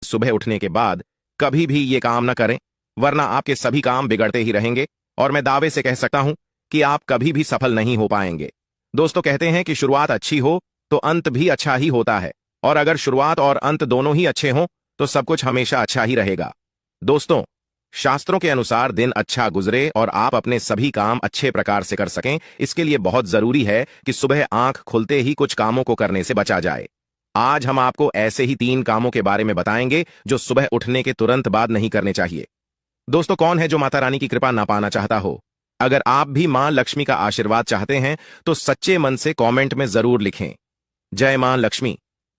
सुबह उठने के बाद कभी भी ये काम न करें, वरना आपके सभी काम बिगड़ते ही रहेंगे और मैं दावे से कह सकता हूं कि आप कभी भी सफल नहीं हो पाएंगे। दोस्तों, कहते हैं कि शुरुआत अच्छी हो तो अंत भी अच्छा ही होता है, और अगर शुरुआत और अंत दोनों ही अच्छे हों तो सब कुछ हमेशा अच्छा ही रहेगा। दोस्तों, शास्त्रों के अनुसार दिन अच्छा गुजरे और आप अपने सभी काम अच्छे प्रकार से कर सकें, इसके लिए बहुत जरूरी है कि सुबह आंख खुलते ही कुछ कामों को करने से बचा जाए। आज हम आपको ऐसे ही 3 कामों के बारे में बताएंगे जो सुबह उठने के तुरंत बाद नहीं करने चाहिए। दोस्तों, कौन है जो माता रानी की कृपा ना पाना चाहता हो? अगर आप भी मां लक्ष्मी का आशीर्वाद चाहते हैं तो सच्चे मन से कमेंट में जरूर लिखें, जय मां लक्ष्मी।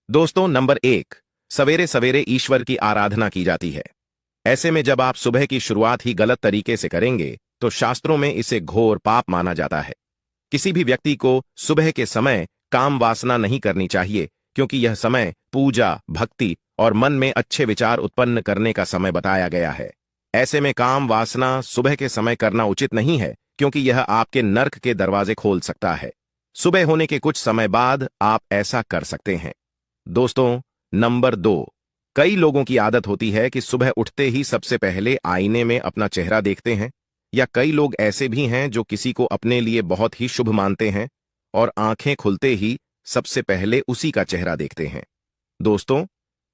दोस्तों, नंबर 1, सवेरे सवेरे ईश्वर की आराधना की जाती है। ऐसे में जब आप सुबह की शुरुआत ही गलत तरीके से करेंगे तो शास्त्रों में इसे घोर पाप माना जाता है। किसी भी व्यक्ति को सुबह के समय काम वासना नहीं करनी चाहिए, क्योंकि यह समय पूजा, भक्ति और मन में अच्छे विचार उत्पन्न करने का समय बताया गया है। ऐसे में काम वासना सुबह के समय करना उचित नहीं है, क्योंकि यह आपके नर्क के दरवाजे खोल सकता है। सुबह होने के कुछ समय बाद आप ऐसा कर सकते हैं। दोस्तों, नंबर 2, कई लोगों की आदत होती है कि सुबह उठते ही सबसे पहले आईने में अपना चेहरा देखते हैं, या कई लोग ऐसे भी हैं जो किसी को अपने लिए बहुत ही शुभ मानते हैं और आंखें खुलते ही सबसे पहले उसी का चेहरा देखते हैं। दोस्तों,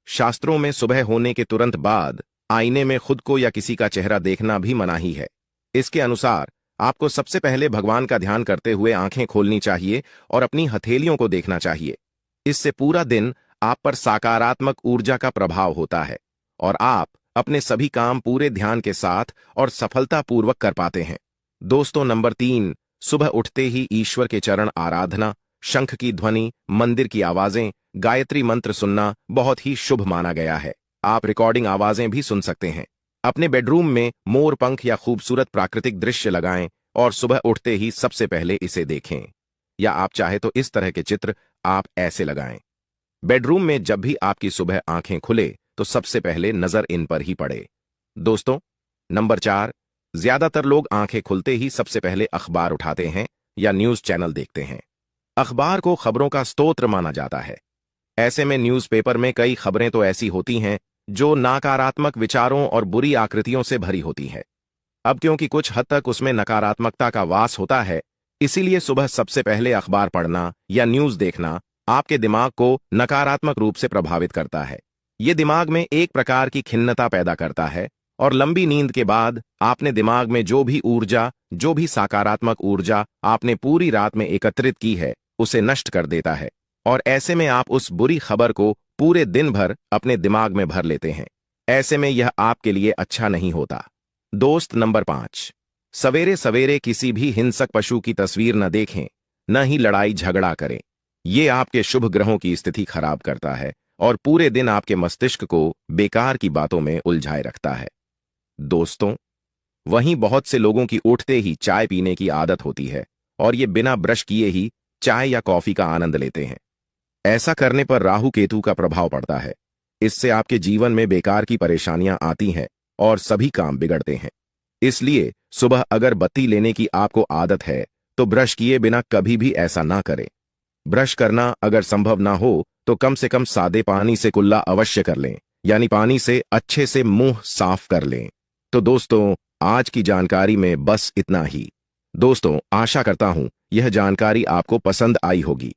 शास्त्रों में सुबह होने के तुरंत बाद आईने में खुद को या किसी का चेहरा देखना भी मनाही है। इसके अनुसार आपको सबसे पहले भगवान का ध्यान करते हुए आंखें खोलनी चाहिए और अपनी हथेलियों को देखना चाहिए। इससे पूरा दिन आप पर सकारात्मक ऊर्जा का प्रभाव होता है और आप अपने सभी काम पूरे ध्यान के साथ और सफलतापूर्वक कर पाते हैं। दोस्तों, नंबर 3, सुबह उठते ही ईश्वर के चरण आराधना, शंख की ध्वनि, मंदिर की आवाजें, गायत्री मंत्र सुनना बहुत ही शुभ माना गया है। आप रिकॉर्डिंग आवाजें भी सुन सकते हैं। अपने बेडरूम में मोर पंख या खूबसूरत प्राकृतिक दृश्य लगाएं और सुबह उठते ही सबसे पहले इसे देखें, या आप चाहे तो इस तरह के चित्र आप ऐसे लगाएं। बेडरूम में जब भी आपकी सुबह आंखें खुले तो सबसे पहले नजर इन पर ही पड़े। दोस्तों, नंबर 4, ज्यादातर लोग आंखें खुलते ही सबसे पहले अखबार उठाते हैं या न्यूज चैनल देखते हैं। अखबार को खबरों का स्रोत माना जाता है। ऐसे में न्यूज़पेपर में कई खबरें तो ऐसी होती हैं जो नकारात्मक विचारों और बुरी आकृतियों से भरी होती है। अब क्योंकि कुछ हद तक उसमें नकारात्मकता का वास होता है, इसीलिए सुबह सबसे पहले अखबार पढ़ना या न्यूज देखना आपके दिमाग को नकारात्मक रूप से प्रभावित करता है। ये दिमाग में एक प्रकार की खिन्नता पैदा करता है और लंबी नींद के बाद आपने दिमाग में जो भी सकारात्मक ऊर्जा आपने पूरी रात में एकत्रित की है, उसे नष्ट कर देता है, और ऐसे में आप उस बुरी खबर को पूरे दिन भर अपने दिमाग में भर लेते हैं। ऐसे में यह आपके लिए अच्छा नहीं होता। दोस्त, नंबर 5, सवेरे सवेरे किसी भी हिंसक पशु की तस्वीर न देखें, न ही लड़ाई झगड़ा करें। ये आपके शुभ ग्रहों की स्थिति खराब करता है और पूरे दिन आपके मस्तिष्क को बेकार की बातों में उलझाए रखता है। दोस्तों, वहीं बहुत से लोगों की उठते ही चाय पीने की आदत होती है और ये बिना ब्रश किए ही चाय या कॉफी का आनंद लेते हैं। ऐसा करने पर राहु केतु का प्रभाव पड़ता है। इससे आपके जीवन में बेकार की परेशानियां आती हैं और सभी काम बिगड़ते हैं। इसलिए सुबह अगर बत्ती लेने की आपको आदत है तो ब्रश किए बिना कभी भी ऐसा ना करें। ब्रश करना अगर संभव ना हो तो कम से कम सादे पानी से कुल्ला अवश्य कर लें, यानी पानी से अच्छे से मुंह साफ कर लें। तो दोस्तों, आज की जानकारी में बस इतना ही। दोस्तों, आशा करता हूं यह जानकारी आपको पसंद आई होगी।